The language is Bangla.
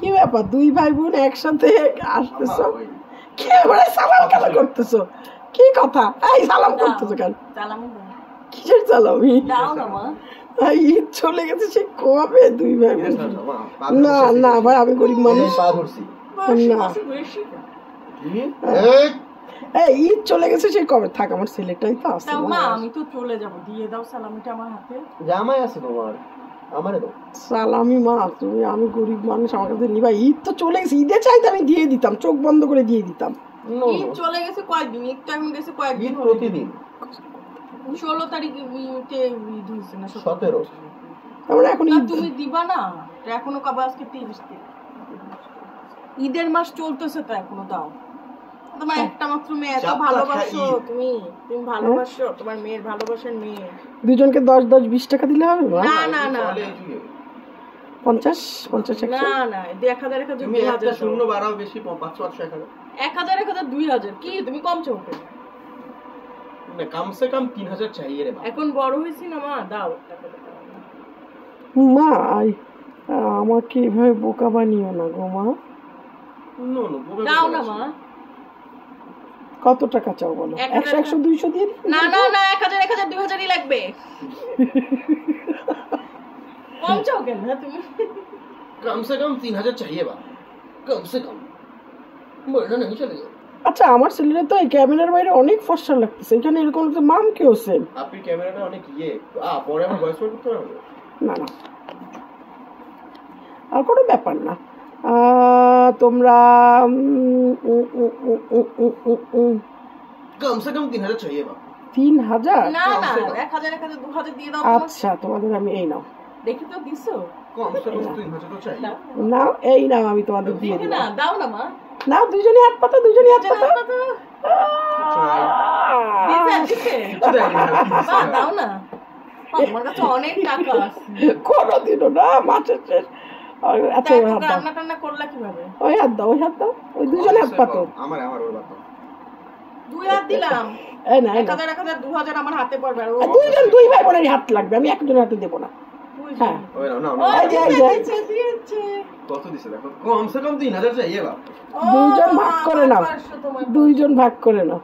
কি ব্যাপার দুই ভাই বোন একসাথে আসতেছো? কি ব্যাপারে সালাম কেন করতেছো? কি কথা? এই সালাম করতেছো কেন? কিসের সালামি? ঈদ চলে গেছে সে কবে দুই ভাই বোন? না না ভাই আমি গরিব মানুষ না। এই ঈদ চলে গেছে সে কবে? থাক আমার ছেলেটাই তো আছে। আমি তো চলে যাব, দিয়ে দাও সালামিটা আমার হাতে। জামাই আছে তোমার, আমারে দাও সালামি। মা তুমি, আমি গরিব মানুষ, আমার কাছে নিবা? ঈদ তো চলে গেছে, ঈদে চাইতে আমি দিয়ে দিতাম, চোখ বন্ধ করে দিয়ে দিতাম। ঈদ চলে গেছে কয়েকদিন, ঈদ টাইম গেছে কয়েকদিন, প্রতিদিন 16 তারিখে ঈদ হয়েছে না 17। আমরা এখন ঈদ তুমি দিবা না? এখনো কবে? আজকে 30 দিন, ঈদের মাস চলতেছে তো এখনো। দাও, তোমার একটা মাত্র মেয়ে, এত ভালোবাসো তুমি, তুমি ভালোবাসো তোমার মেয়ের ভালোবাসার মেয়ে। দুজনকে 10-10-20 টাকা দিলে হবে? না না না 50-50 না না 1000 2000 শূন্য বাড়াও বেশি 500 1000 2000 কি তুমি কম চোখে না, কম সে কম 3000 চাইয়ে রে। এখন বড় হইছি না মা, দাও মা। আমাকে এভাবে বোকা বানিও না গো মা। দাও না মা। কত টাকা চাও বলো? 100-100-200 দিয়ে? না না না 1000 2000ই লাগবে। কম চাও কেন তুমি? कम से कम 3000 चाहिए बा, कम से कम बढ़ना नहीं चलेगा। আচ্ছা আমার ছেলেরা তো এই ক্যামেরার বাইরে অনেক ফর্সা লাগতেছে, এখানে এরকম তো মাম কেউ সেম। আপনি ক্যামেরাটা অনেক পরে আমার ভয়েস করতে হবে। না না আর কোনো ব্যাপার না। তোমরা कम से कम 3000 चाहिए बा। 3000? না না 1000 2000 দিয়ে দাও। আচ্ছা তোমাদের আমি এই নাও, দেখি তো দিছো। कम से कम 3000 तो चाहिए নাও, এই নাও আমি তোমাদের দিয়ে দেখি দিলাম। না, দাও না মা। নাও দুজনই হাত পাতো, দুজনই হাত পাতো। দিছে মা, দাও না। আমার কাছে অনেক টাকা আছে। কোনোদিনও না, মাছের শেষ। আচ্ছা ওই হাত দাও। রান্না টান্না করলা কিভাবে? ওই হাত দাও, ওই হাত দাও, ওই দুজনে হাত পাতো। আমার ওর বাবা দুই হাত দিলাম। এই না 1000 2000 আমার হাতে পড়বে। আর দুইজন দুই ভাই বোনের হাত লাগবে, আমি একজনের হাতে দেবো না। হ্যাঁ ওই না কত দিছে দেখো, কম সে কম 3000 चाहिए बा। দুইজন ভাগ করে নাও, দুইজন ভাগ করে নাও।